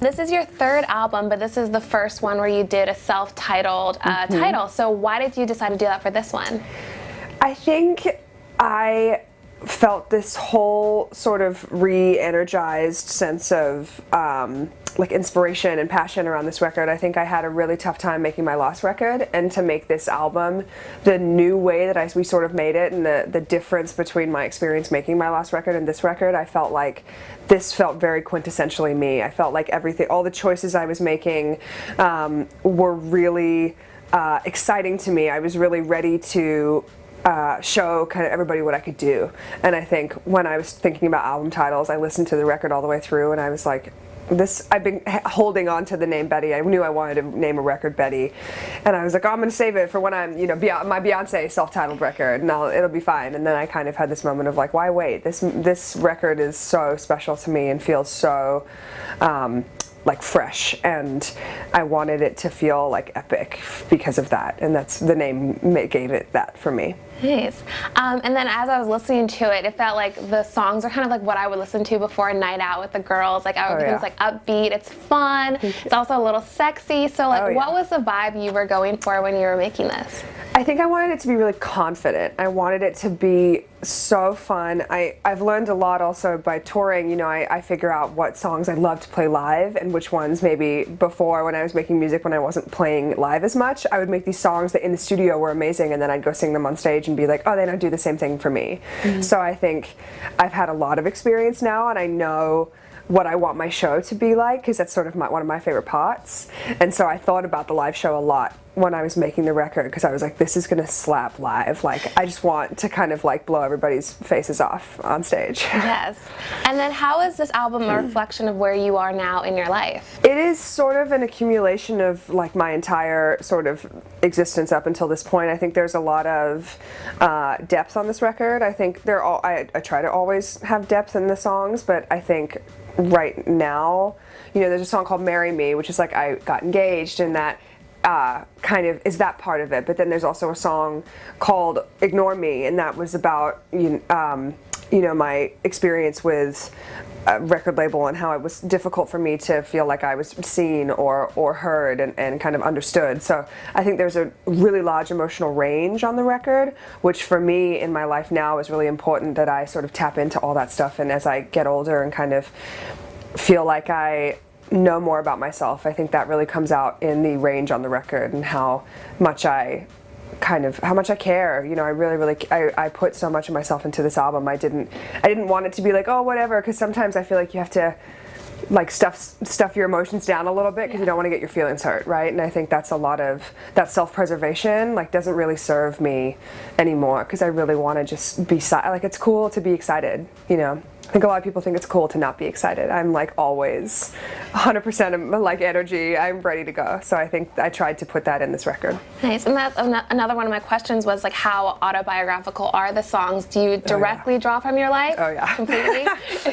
This is your third album, but this is the first one where you did a self-titled title. So why did you decide to do that for this one? I think I felt this whole sort of re-energized sense of like inspiration and passion around this record. I think I had a really tough time making my last record, and to make this album the new way that we sort of made it, and the difference between my experience making my last record and this record, I felt like this felt very quintessentially me. I felt like everything, all the choices I was making were really exciting to me. I was really ready to show kind of everybody what I could do. And I think when I was thinking about album titles, I listened to the record all the way through, and I was like, I've been holding on to the name Betty. I knew I wanted to name a record Betty, and I was like, oh, I'm going to save it for when I'm, my Beyoncé self-titled record, and it'll be fine. And then I kind of had this moment of like, why wait? This record is so special to me and feels so like fresh, and I wanted it to feel like epic because of that, and that's the name gave it that for me. Nice. And then as I was listening to it, it felt like the songs are kind of like what I would listen to before a night out with the girls. Like everything's like upbeat, it's fun, it's also a little sexy. So like what was the vibe you were going for when you were making this? I think I wanted it to be really confident. I wanted it to be so fun. I've learned a lot also by touring. I figure out what songs I love to play live and which ones maybe before, when I was making music when I wasn't playing live as much, I would make these songs that in the studio were amazing, and then I'd go sing them on stage and be like, oh, they don't do the same thing for me. So I think I've had a lot of experience now, and I know what I want my show to be like, because that's sort of one of my favorite parts. And so I thought about the live show a lot when I was making the record, because I was like, this is gonna slap live. Like, I just want to kind of like blow everybody's faces off on stage. Yes. And then how is this album a reflection of where you are now in your life? It is sort of an accumulation of like my entire sort of existence up until this point. I think there's a lot of depth on this record. I think I try to always have depth in the songs, but I think right now, there's a song called Marry Me, which is like I got engaged, and that kind of is that part of it. But then there's also a song called Ignore Me, and that was about my experience with a record label and how it was difficult for me to feel like I was seen or heard and kind of understood. So I think there's a really large emotional range on the record, which for me in my life now is really important that I sort of tap into all that stuff. And as I get older and kind of feel like I know more about myself, I think that really comes out in the range on the record and how much I care. I put so much of myself into this album. I didn't want it to be like, oh, whatever, because sometimes I feel like you have to like stuff your emotions down a little bit because you don't want to get your feelings hurt, right? And I think that's a lot of that self-preservation like doesn't really serve me anymore, because I really want to just be like, it's cool to be excited, I think a lot of people think it's cool to not be excited. I'm like always 100% of like energy. I'm ready to go. So I think I tried to put that in this record. Nice. And that's another one of my questions was like, how autobiographical are the songs? Do you directly draw from your life? Oh yeah. Completely?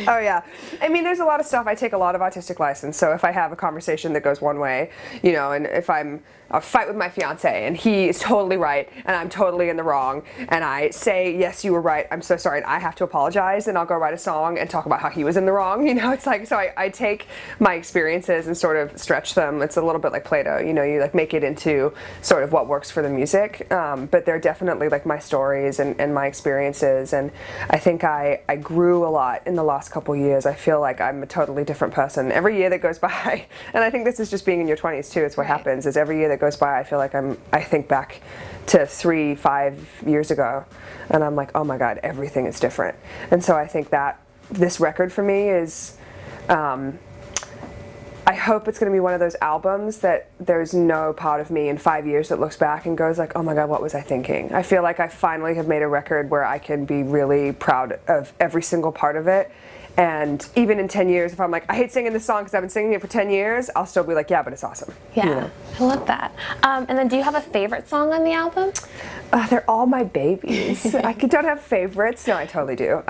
Oh yeah. I mean, there's a lot of stuff. I take a lot of artistic license. So if I have a conversation that goes one way, and if I'll fight with my fiance and he is totally right and I'm totally in the wrong, and I say, yes, you were right, I'm so sorry, and I have to apologize, and I'll go write a song and talk about how he was in the wrong. It's like, so I take my experiences and sort of stretch them. It's a little bit like Play-Doh, you like make it into sort of what works for the music, but they're definitely like my stories and my experiences. And I think I grew a lot in the last couple years. I feel like I'm a totally different person every year that goes by, and I think this is just being in your 20s too. It's what happens, is every year that goes by I feel like I think back to 3-5 years ago, and I'm like, oh my god, everything is different. And so I think that this record for me is I hope it's going to be one of those albums that there's no part of me in 5 years that looks back and goes like, oh my god, what was I thinking? I feel like I finally have made a record where I can be really proud of every single part of it. And even in 10 years, if I'm like, I hate singing this song because I've been singing it for 10 years, I'll still be like, yeah, but it's awesome. Yeah, I love that. And then do you have a favorite song on the album? They're all my babies. I don't have favorites. No, I totally do.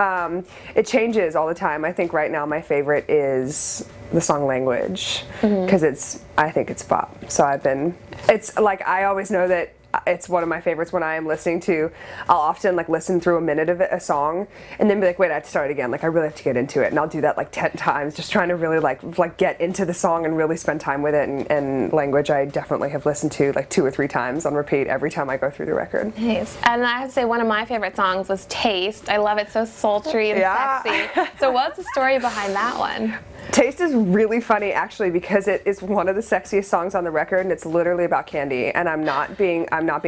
It changes all the time. I think right now my favorite is the song Language, because I think it's pop. So it's like, I always know that it's one of my favorites when I am listening to, I'll often like listen through a minute of a song and then be like, wait, I have to start again. Like I really have to get into it. And I'll do that like 10 times, just trying to really like get into the song and really spend time with it. And Language I definitely have listened to like 2 or 3 times on repeat every time I go through the record. Nice. And I have to say one of my favorite songs was Taste. I love it, so sultry and sexy. So what's the story behind that one? Taste is really funny actually because it is one of the sexiest songs on the record and it's literally about candy, and I'm not being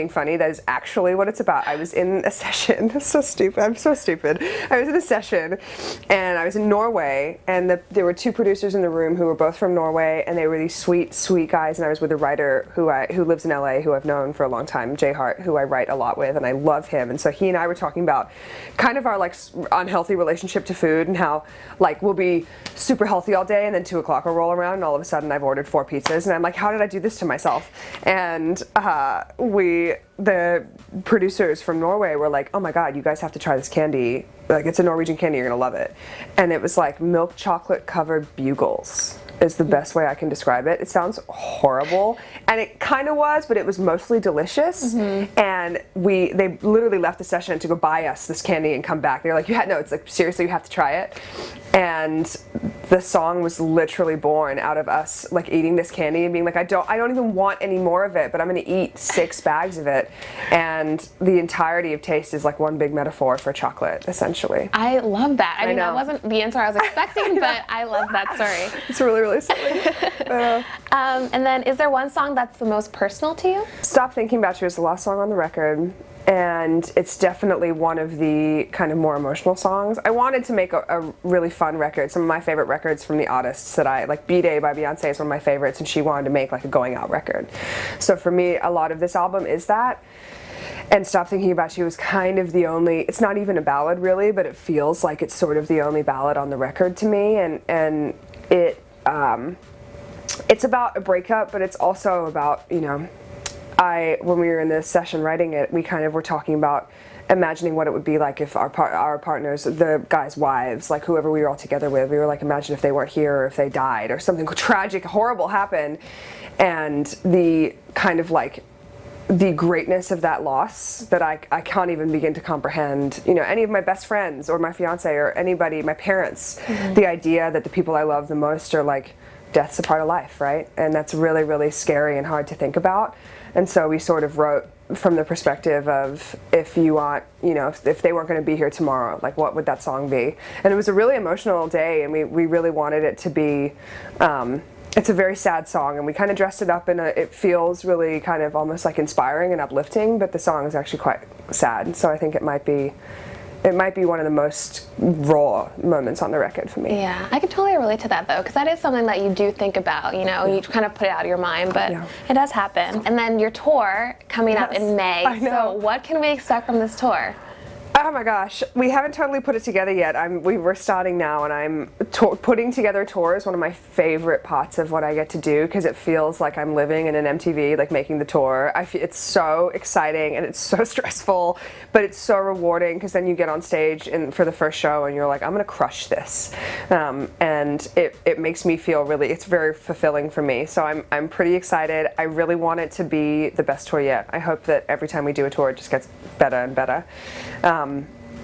funny. That is actually what it's about. I was in a session. So stupid. I'm so stupid. I was in a session and I was in Norway, and there were 2 producers in the room who were both from Norway, and they were these sweet guys, and I was with a writer who lives in LA, who I've known for a long time, Jay Hart, who I write a lot with, and I love him. And so he and I were talking about kind of our like unhealthy relationship to food and how like we'll be super healthy all day and then 2 o'clock will roll around and all of a sudden I've ordered 4 pizzas and I'm like, how did I do this to myself? And the producers from Norway were like, oh my god, you guys have to try this candy, like it's a Norwegian candy, you're gonna love it. And it was like milk chocolate covered bugles is the best way I can describe it. It sounds horrible, and it kind of was, but it was mostly delicious. And they literally left the session to go buy us this candy and come back. They're like, it's like seriously, you have to try it. And the song was literally born out of us like eating this candy and being like, I don't even want any more of it, but I'm gonna eat 6 bags of it. And the entirety of Taste is like one big metaphor for chocolate, essentially. I love that. I mean, that wasn't the answer I was expecting, but I love that story. It's really silly. And then is there one song that's the most personal to you? Stop Thinking About You is the last song on the record, and it's definitely one of the kind of more emotional songs. I wanted to make a really fun record. Some of my favorite records from the artists that I like, B-Day by Beyoncé is one of my favorites, and she wanted to make like a going out record. So for me, a lot of this album is that. And Stop Thinking About You is kind of the only, it's not even a ballad really, but it feels like it's sort of the only ballad on the record to me, and it's about a breakup, but it's also about, when we were in this session writing it, we kind of were talking about imagining what it would be like if our partners, the guys' wives, like whoever we were all together with, we were like, imagine if they weren't here or if they died or something tragic, horrible happened, and the kind of like the greatness of that loss that I can't even begin to comprehend. Any of my best friends or my fiance or anybody, my parents, the idea that the people I love the most are like, death's a part of life, right? And that's really, really scary and hard to think about. And so we sort of wrote from the perspective of if you want, if they weren't going to be here tomorrow, like what would that song be? And it was a really emotional day, and we really wanted it to be, it's a very sad song, and we kind of dressed it up it feels really kind of almost like inspiring and uplifting, but the song is actually quite sad. So I think it might be one of the most raw moments on the record for me. Yeah, I can totally relate to that though, because that is something that you do think about, you kind of put it out of your mind, but it does happen. And then your tour coming up in May. I know. So what can we expect from this tour? Oh my gosh, we haven't totally put it together yet. We're starting now, and I'm putting together tours. One of my favorite parts of what I get to do, because it feels like I'm living in an MTV, like making the tour. It's so exciting and it's so stressful, but it's so rewarding because then you get on stage for the first show and you're like, I'm gonna crush this, and it makes me feel really. It's very fulfilling for me. So I'm pretty excited. I really want it to be the best tour yet. I hope that every time we do a tour, it just gets better and better.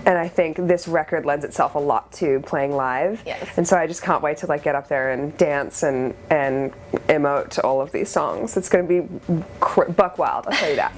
And I think this record lends itself a lot to playing live. Yes. And so I just can't wait to like get up there and dance and emote to all of these songs. It's going to be buck wild, I'll tell you that.